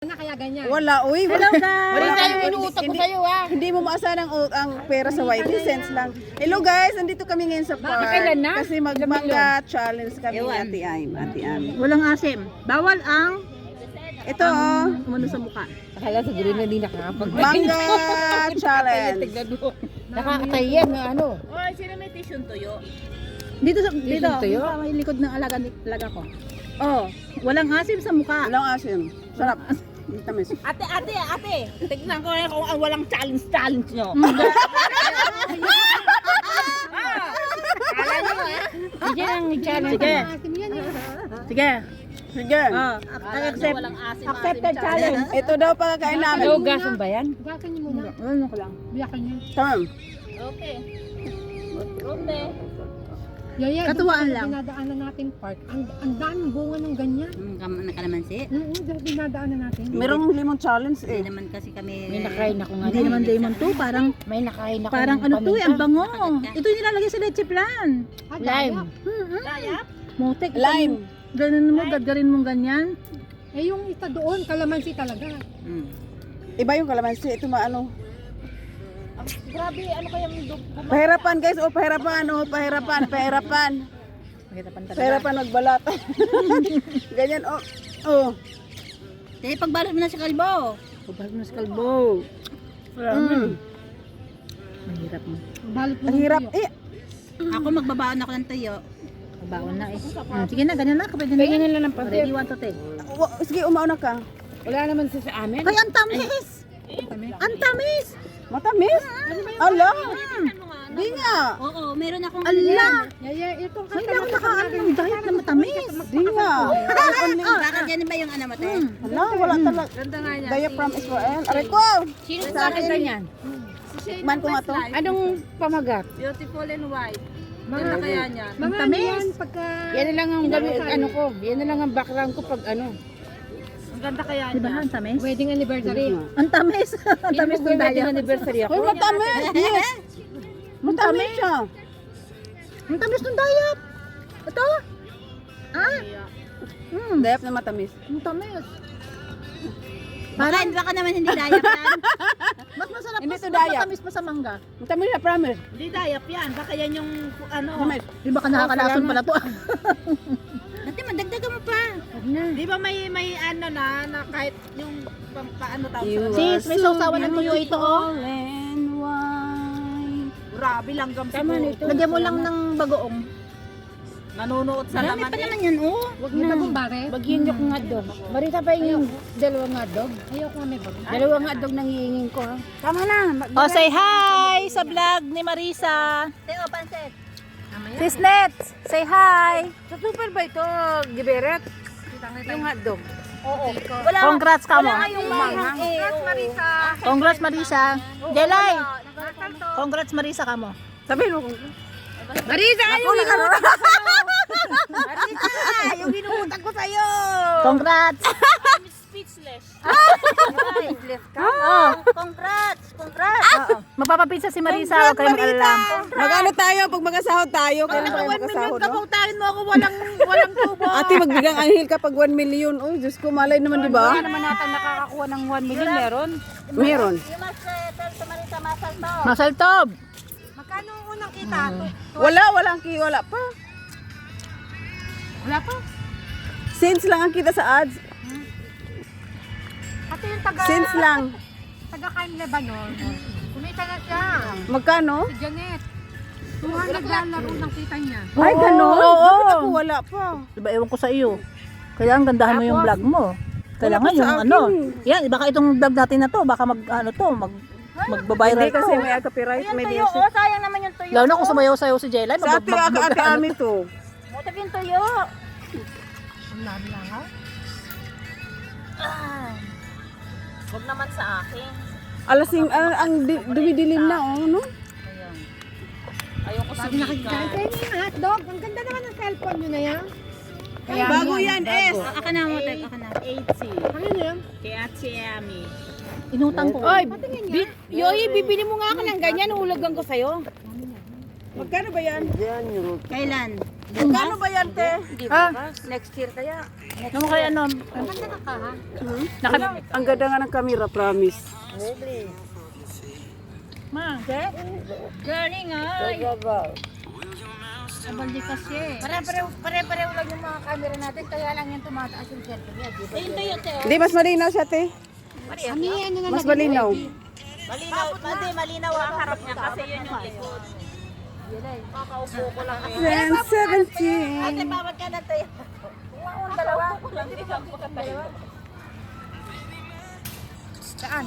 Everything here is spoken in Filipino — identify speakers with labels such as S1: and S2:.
S1: na kaya ganyan.
S2: Wala, uy.
S3: Hello guys!
S1: Wala tayong inuutak ko sa'yo ha.
S2: Hindi mo maasahan ang pera sa whitey cents lang. Hello guys, nandito kami ngayon sa park.
S1: Kailan na?
S2: Kasi magmangga challenge kami ni Ate Aim. Ate Aim.
S3: Walang asim. Bawal ang
S2: Ito oh,
S3: umano sa mukha.
S1: Akala siguro na hindi nakakapag.
S2: mangga challenge.
S1: Nakakatayan na ano.
S4: Oy, sino may tissue tuyo?
S3: Dito
S1: Tingin tuyo?
S3: sa may likod ng alaga ko. Oh, walang asim sa mukha.
S2: Walang asim. Sarap. Tamis.
S4: Ate, tignan ko na kung walang challenge nyo.
S1: Hindi ang challenge.
S3: Sige. Sige.
S2: Sige.
S3: Oh, I accept.
S4: Walang asim.
S3: Accepted challenge.
S2: Ito daw pagkakain namin.
S1: Hello, gasan ba yan?
S5: Gasan niyo muna.
S3: Ano ko lang.
S5: Biyakan niyo.
S2: Tamam.
S4: Okay. Ronde.
S5: Yaya,
S3: Katuwaan
S5: doon sa
S3: lang.
S5: dinadaanan natin park. Ang daming bunga ng ganyan.
S4: Nakalamansi?
S5: Dahil dinadaanan natin.
S2: Merong limon challenge eh.
S4: naman kasi kami.
S1: May nakain ako nga.
S3: Hindi naman Damon to, parang
S1: May nakain ako.
S3: parang
S1: ng
S3: ano to,
S1: paminta.
S3: ang bango. Ito yung nilalagay sa leche plan.
S1: Lime.
S4: Dayap?
S3: Motek.
S2: Lime.
S3: Ganun mo, gadgarin mong ganyan.
S5: Eh yung isa doon, kalamansi talaga.
S2: Iba yung kalamansi. Ito maano.
S4: Grabe, ano kayang
S2: Pahirapan guys. Oh, pahirapan. Oh, pahirapan. Pahirapan. Pahirapan magbalat. Ganyan. Oh. Oh.
S4: Eh, pagbalot mo na sa kalbo.
S3: Pagbalot mo sa kalbo. Mahirap mo.
S5: Balot mo
S2: Ang
S5: ng
S2: hirap.
S5: tuyo.
S2: Eh.
S4: Ako magbabaon ako ng tuyo.
S3: Baon na eh. Sige na, ganyan na. Kapwede na
S1: Tingnan
S3: yan.
S1: nila ng pasit.
S3: Ready, 1 to 10.
S2: Sige, umauna ka.
S1: Wala naman sa amin.
S3: Kaya ang tamis! Ang tamis!
S2: Matamis? Ala. Di nga.
S4: Oo, meron akong
S3: Ala!
S5: Yaya, itong
S3: Hindi ako nakaano ng diet na matamis.
S2: Di nga. Only.
S4: Bakit yan ba yung ano mo, te?
S2: Ala, wala talaga. Diaphragm Israel. Aray ko.
S1: Sino sa akin ganyan?
S2: Man ko nga to.
S1: Anong pamagat?
S4: Beautiful and white.
S5: Mga,
S4: Kaya niyan.
S5: mga ano yan, pagka...
S1: Yan na lang ang ano ko. Yan na lang ang background ko pag ano.
S4: Ang ganda kaya
S3: Di ba
S4: niya.
S3: ang tamis?
S5: Wedding anniversary.
S3: Ang tamis! Ang tamis ng
S1: wedding
S3: diet.
S1: anniversary ako.
S2: Uy, matamis. Yes. Matamis siya.
S3: Ang tamis ng diet! Ito? Ah?
S2: Dayap na matamis.
S3: Ang tamis.
S4: Baka naman hindi dayap yan.
S3: Mas masarap,
S2: Hindi
S3: mas
S2: to diet.
S3: matamis pa sa mangga.
S2: Matamis siya, promise.
S4: Hindi dayap yan. Baka yan yung ano.
S2: Matamis.
S3: Di ba ka nakakalason pala to?
S4: Dati madagdagan mo pa. Di ba may ano na kahit yung paano tawag sa
S3: Sis, may sausawan ng tuyo ito oh.
S2: And wine.
S4: Grabe langgam
S1: Tama
S4: siguro.
S1: nito.
S3: Lagyan mo lang ng bagoong.
S4: Nanunuot sa
S1: Marami
S4: laman
S1: pa
S4: eh.
S1: naman yan, oh.
S5: Huwag na bagong bare.
S1: Bagyan niyo kong hotdog. Marita pa yung dalawang hotdog.
S5: Ayaw ko nga may bago.
S1: Dalawang hotdog nang hihingin ko, ha. Tama na.
S3: Oh, say hi sa vlog ni Marisa.
S4: Teo, pansit.
S3: Sisnet, say hi.
S1: Sa super ba ito, Giberet? Yung hotdog.
S4: Oo.
S3: Congrats ka mo.
S4: Yung manghang.
S3: Congrats Marisa. Jelay. Congrats Marisa ka mo.
S2: Sabihin mo kung...
S1: Marisa, ayaw na ka.
S4: Marita, yung binuhutan ko sa'yo.
S3: Congrats.
S4: I'm speechless.
S1: Speechless ka.
S3: Oh,
S4: Congrats. Congrats.
S3: magpapapizza si Marisa, huwag kayo mag-alala.
S2: Mag-ano tayo pag mag-asahod tayo? Kailan tayo mag-asahod? No?
S4: Kapautahin mo ako walang tubo.
S2: Ate, magbigang anghel ka pag 1 million. Uy, Diyos ko, malay naman, di ba?
S1: Wala naman natang nakakakuha ng 1 million, meron.
S2: Meron.
S4: You must tell to Marita masal to.
S3: Masaltob.
S4: Magkano ang unang kita?
S2: Wala pa.
S5: Wala pa.
S2: Cents lang ang kita sa ads.
S5: Ate yung taga...
S2: Cents lang.
S5: Taga-Kain Lebanon. Kumita na siya.
S2: Magkano?
S5: Si Janet. 200 naglalaro ng kita niya.
S2: Ay, gano'n?
S3: Oo.
S2: Bakit ako wala pa?
S3: Diba, ewan ko sa iyo. Kaya ang gandahan mo yung vlog mo. Kailangan
S2: Wala pa sa
S3: yung
S2: akin.
S3: ano. Yan, baka itong vlog natin na to, baka magbabiral
S2: Hindi kasi
S3: to.
S2: may copyright, may
S4: Tuyo,
S2: music.
S4: oh, sayang naman yung tuyo.
S3: Lalo na kung sumayaw-sayaw si Jelay,
S2: Sa ate, ate Ami to.
S4: Mutab yung tuyo.
S5: Ang labi lang ha.
S4: Huwag naman sa akin.
S2: Alasing, ang dumidilim na, oh, no?
S4: Ayoko
S5: Sabi nakikita. Kaya niya yung hotdog. Ang ganda naman ng cellphone niyo na yan.
S2: Bago yan, S.
S4: Aka na mo, tek. Aka na. 80.
S5: Ano yan?
S4: Kay Ate Ami.
S3: Inutang ko.
S1: Oy, Yoyi, bibili mo nga ako ng ganyan, hulagan ko sa'yo.
S2: Magkano ba yan?
S4: Kailan?
S2: Magkano ba yan, te?
S1: Ha? Next year kaya.
S3: Nung kaya ano,
S2: Ang ganda nga ng camera, promise.
S3: ma,
S4: Galing ay. Abal di kasi.
S1: Pare-pareho lang yung mga camera natin, kaya lang yung tumataas yung cellphone niya. Di ba?
S4: Hindi yun, te.
S2: Hindi, mas malinaw siya, te. Mas malinaw.
S4: Malinaw ang harap niya kasi yun yung likod. Kakaupo ko lang.
S2: Then 17.
S4: Bawat ka na, te.
S1: Dalawa. Saan?